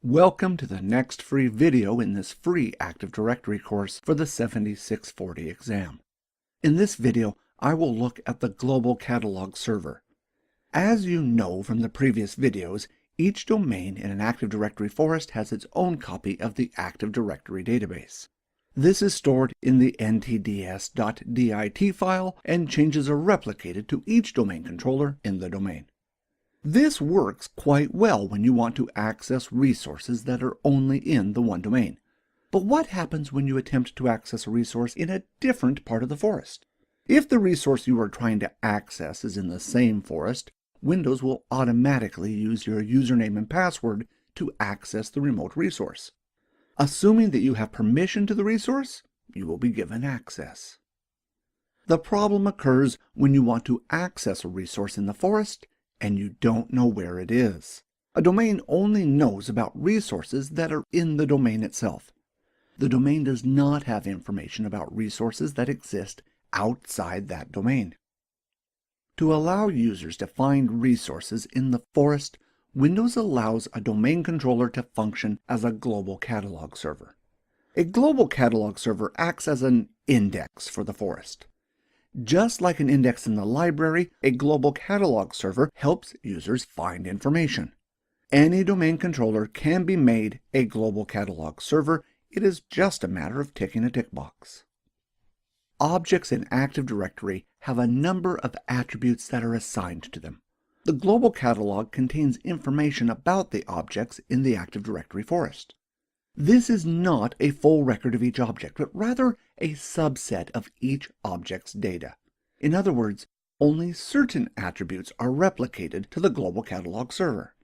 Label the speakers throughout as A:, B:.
A: Welcome to the next free video in this free Active Directory course for the 7640 exam. In this video, I will look at the Global Catalog Server. As you know from the previous videos, each domain in an Active Directory forest has its own copy of the Active Directory database. This is stored in the ntds.dit file, and changes are replicated to each domain controller in the domain. This works quite well when you want to access resources that are only in the one domain. But what happens when you attempt to access a resource in a different part of the forest? If the resource you are trying to access is in the same forest, Windows will automatically use your username and password to access the remote resource. Assuming that you have permission to the resource, you will be given access. The problem occurs when you want to access a resource in the forest and you don't know where it is. A domain only knows about resources that are in the domain itself. The domain does not have information about resources that exist outside that domain. To allow users to find resources in the forest, Windows allows a domain controller to function as a global catalog server. A global catalog server acts as an index for the forest. Just like an index in the library, a global catalog server helps users find information. Any domain controller can be made a global catalog server. It is just a matter of ticking a tick box. Objects in Active Directory have a number of attributes that are assigned to them. The global catalog contains information about the objects in the Active Directory forest. This is not a full record of each object, but rather a subset of each object's data. In other words, only certain attributes are replicated to the global catalog server.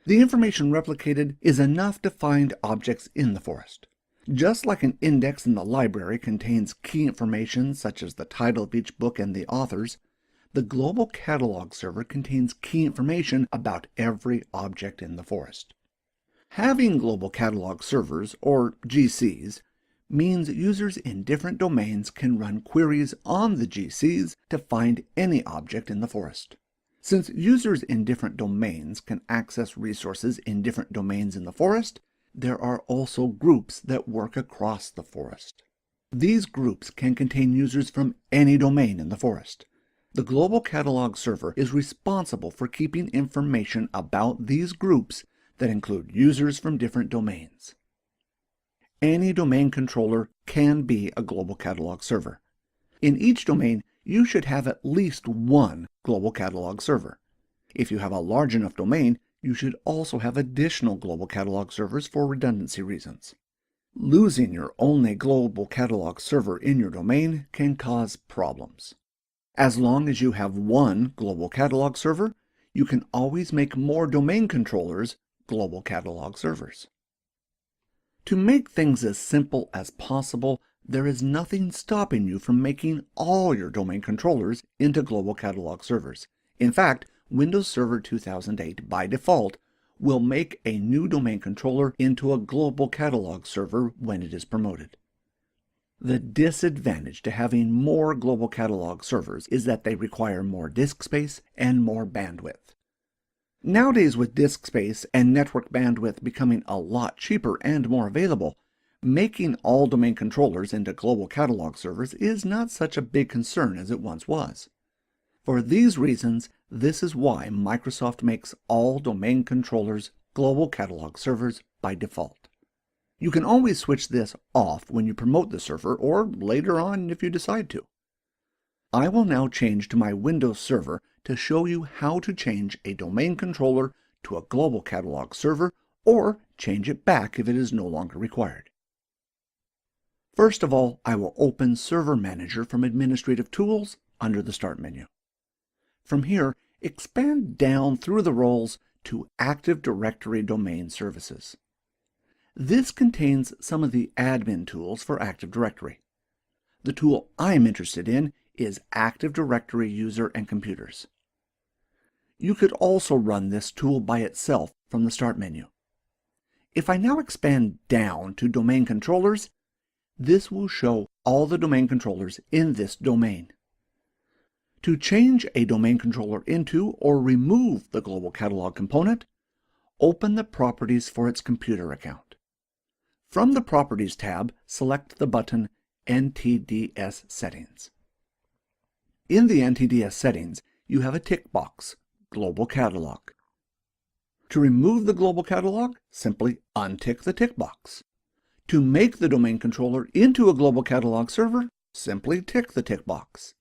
A: The information replicated is enough to find objects in the forest. Just like an index in the library contains key information such as the title of each book and the authors, the global catalog server contains key information about every object in the forest. Having global catalog servers, or GCs, means users in different domains can run queries on the GCs to find any object in the forest. Since users in different domains can access resources in different domains in the forest, there are also groups that work across the forest. These groups can contain users from any domain in the forest. The Global Catalog Server is responsible for keeping information about these groups that include users from different domains. Any domain controller can be a global catalog server. In each domain, you should have at least one global catalog server. If you have a large enough domain, you should also have additional global catalog servers for redundancy reasons. Losing your only global catalog server in your domain can cause problems. As long as you have one global catalog server, you can always make more domain controllers global catalog servers. To make things as simple as possible, there is nothing stopping you from making all your domain controllers into global catalog servers. In fact, Windows Server 2008 by default will make a new domain controller into a global catalog server when it is promoted. The disadvantage to having more global catalog servers is that they require more disk space and more bandwidth. Nowadays, with disk space and network bandwidth becoming a lot cheaper and more available, making all domain controllers into global catalog servers is not such a big concern as it once was. For these reasons, this is why Microsoft makes all domain controllers global catalog servers by default. You can always switch this off when you promote the server, or later on if you decide to. I will now change to my Windows server to show you how to change a domain controller to a global catalog server, or change it back if it is no longer required. First of all, I will open Server Manager from Administrative Tools under the Start menu. From here, expand down through the roles to Active Directory Domain Services. This contains some of the admin tools for Active Directory. The tool I'm interested in is Active Directory User and Computers. You could also run this tool by itself from the Start menu. If I now expand down to Domain Controllers, this will show all the domain controllers in this domain. To change a domain controller into or remove the global catalog component, open the Properties for its computer account. From the Properties tab, select the button NTDS Settings. In the NTDS Settings, you have a tick box, Global Catalog. To remove the Global Catalog, simply untick the tick box. To make the domain controller into a Global Catalog server, simply tick the tick box.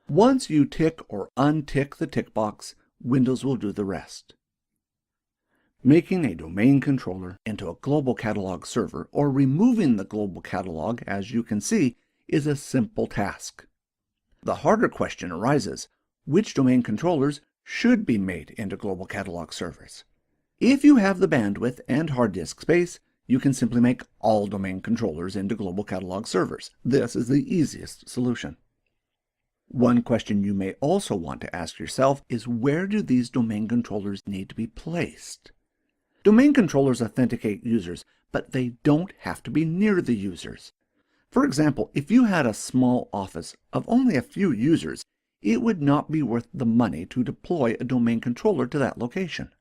A: Once you tick or untick the tick box, Windows will do the rest. Making a domain controller into a Global Catalog server or removing the Global Catalog, as you can see, is a simple task. The harder question arises, which domain controllers should be made into Global Catalog servers? If you have the bandwidth and hard disk space, you can simply make all domain controllers into Global Catalog servers. This is the easiest solution. One question you may also want to ask yourself is, where do these domain controllers need to be placed? Domain controllers authenticate users, but they don't have to be near the users. For example, if you had a small office of only a few users, it would not be worth the money to deploy a domain controller to that location.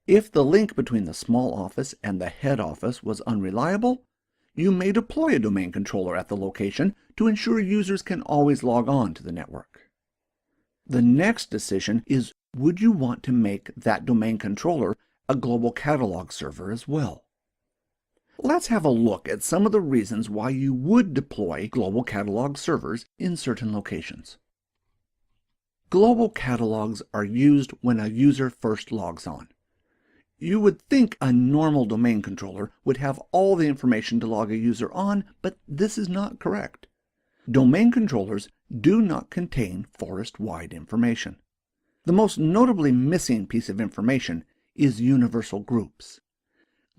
A: If the link between the small office and the head office was unreliable, you may deploy a domain controller at the location to ensure users can always log on to the network. The next decision is, would you want to make that domain controller a Global Catalog server as well? Let's have a look at some of the reasons why you would deploy Global Catalog servers in certain locations. Global Catalogs are used when a user first logs on. You would think a normal domain controller would have all the information to log a user on, but this is not correct. Domain controllers do not contain forest-wide information. The most notably missing piece of information is universal groups.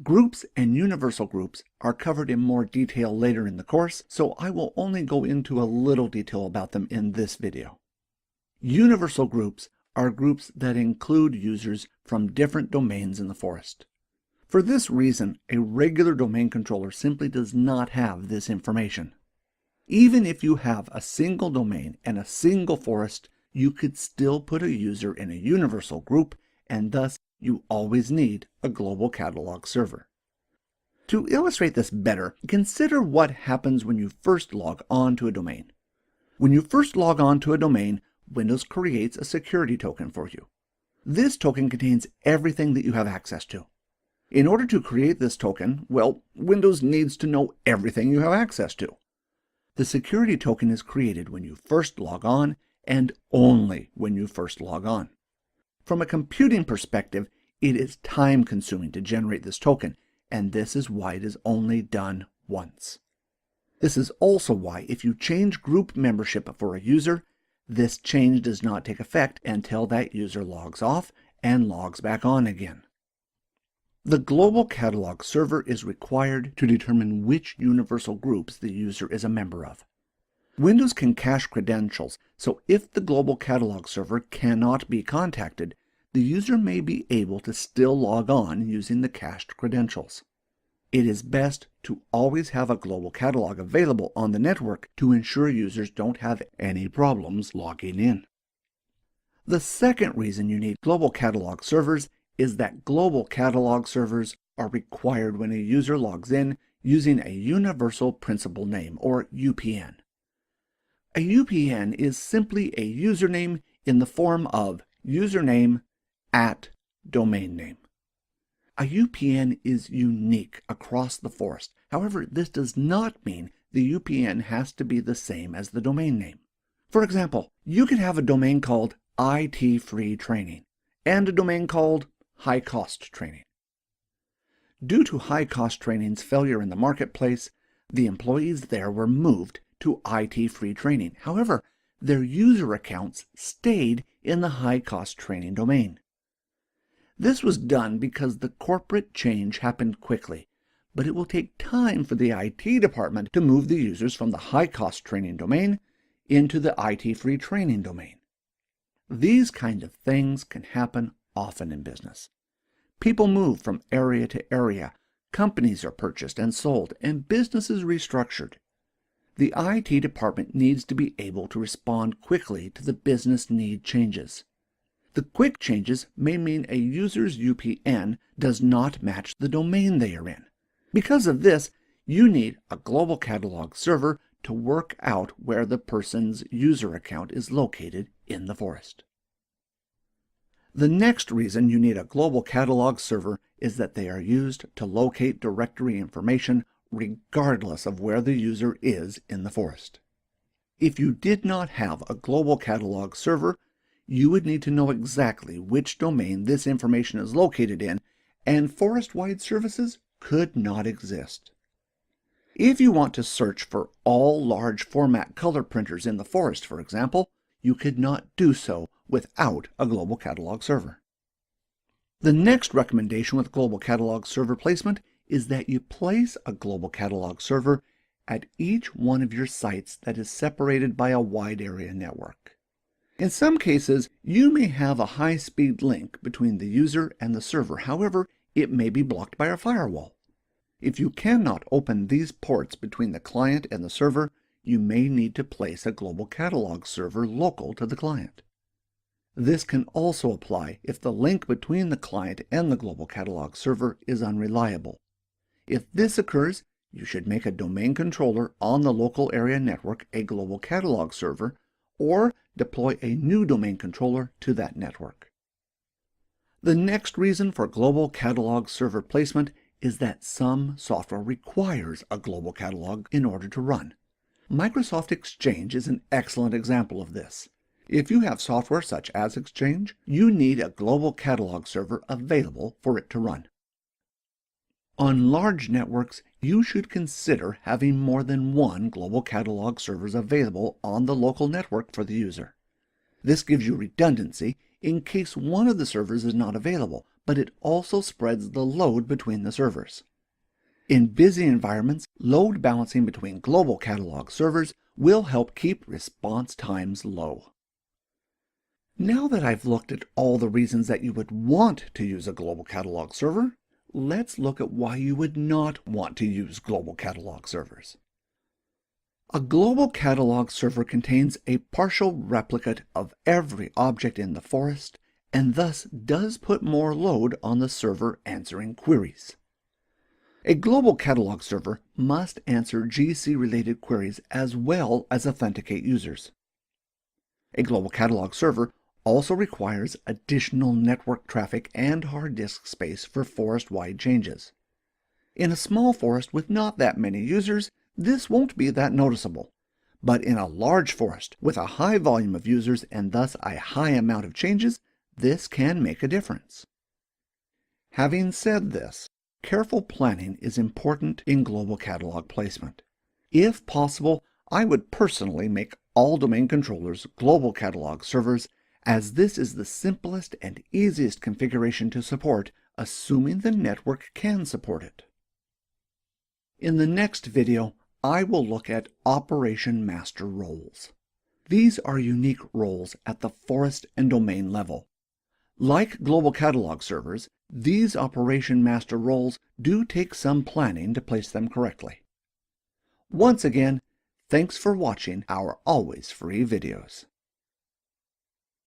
A: Groups and universal groups are covered in more detail later in the course, so I will only go into a little detail about them in this video. Universal groups are groups that include users from different domains in the forest. For this reason, a regular domain controller simply does not have this information. Even if you have a single domain and a single forest, you could still put a user in a universal group, and thus you always need a Global Catalog server. To illustrate this better, consider what happens when you first log on to a domain. When you first log on to a domain, Windows creates a security token for you. This token contains everything that you have access to. In order to create this token, well, Windows needs to know everything you have access to. The security token is created when you first log on, and only when you first log on. From a computing perspective, it is time-consuming to generate this token, and this is why it is only done once. This is also why if you change group membership for a user, this change does not take effect until that user logs off and logs back on again. The Global Catalog server is required to determine which universal groups the user is a member of. Windows can cache credentials, so if the Global Catalog server cannot be contacted, the user may be able to still log on using the cached credentials. It is best to always have a Global Catalog available on the network to ensure users don't have any problems logging in. The second reason you need Global Catalog servers is that Global Catalog servers are required when a user logs in using a Universal Principal Name, or UPN. A UPN is simply a username in the form of username at domain name. A UPN is unique across the forest. However, this does not mean the UPN has to be the same as the domain name. For example, you can have a domain called IT Free Training and a domain called High Cost Training. Due to High Cost Training's failure in the marketplace, the employees there were moved to IT Free Training. However, their user accounts stayed in the High Cost Training domain. This was done because the corporate change happened quickly, but it will take time for the IT department to move the users from the High Cost Training domain into the IT Free Training domain. These kind of things can happen often in business. People move from area to area, companies are purchased and sold, and businesses restructured. The IT department needs to be able to respond quickly to the business need changes. The quick changes may mean a user's UPN does not match the domain they are in. Because of this, you need a global catalog server to work out where the person's user account is located in the forest. The next reason you need a global catalog server is that they are used to locate directory information regardless of where the user is in the forest. If you did not have a global catalog server, you would need to know exactly which domain this information is located in, and forest-wide services could not exist. If you want to search for all large format color printers in the forest, for example, you could not do so without a global catalog server. The next recommendation with global catalog server placement is that you place a global catalog server at each one of your sites that is separated by a wide area network. In some cases, you may have a high-speed link between the user and the server. However, it may be blocked by a firewall. If you cannot open these ports between the client and the server, you may need to place a global catalog server local to the client. This can also apply if the link between the client and the global catalog server is unreliable. If this occurs, you should make a domain controller on the local area network a global catalog server, or deploy a new domain controller to that network. The next reason for global catalog server placement is that some software requires a global catalog in order to run. Microsoft Exchange is an excellent example of this. If you have software such as Exchange, you need a global catalog server available for it to run. On large networks, you should consider having more than one global catalog servers available on the local network for the user. This gives you redundancy in case one of the servers is not available, but it also spreads the load between the servers. In busy environments, load balancing between global catalog servers will help keep response times low. Now that I've looked at all the reasons that you would want to use a global catalog server, let's look at why you would not want to use global catalog servers. A global catalog server contains a partial replicate of every object in the forest, and thus does put more load on the server answering queries. A global catalog server must answer GC-related queries as well as authenticate users. A global catalog server also requires additional network traffic and hard disk space for forest-wide changes. In a small forest with not that many users, this won't be that noticeable. But in a large forest with a high volume of users and thus a high amount of changes, this can make a difference. Having said this, careful planning is important in global catalog placement. If possible, I would personally make all domain controllers global catalog servers, as this is the simplest and easiest configuration to support, assuming the network can support it. In the next video, I will look at Operation Master roles. These are unique roles at the forest and domain level. Like global catalog servers, these Operation Master roles do take some planning to place them correctly. Once again, thanks for watching our always free videos.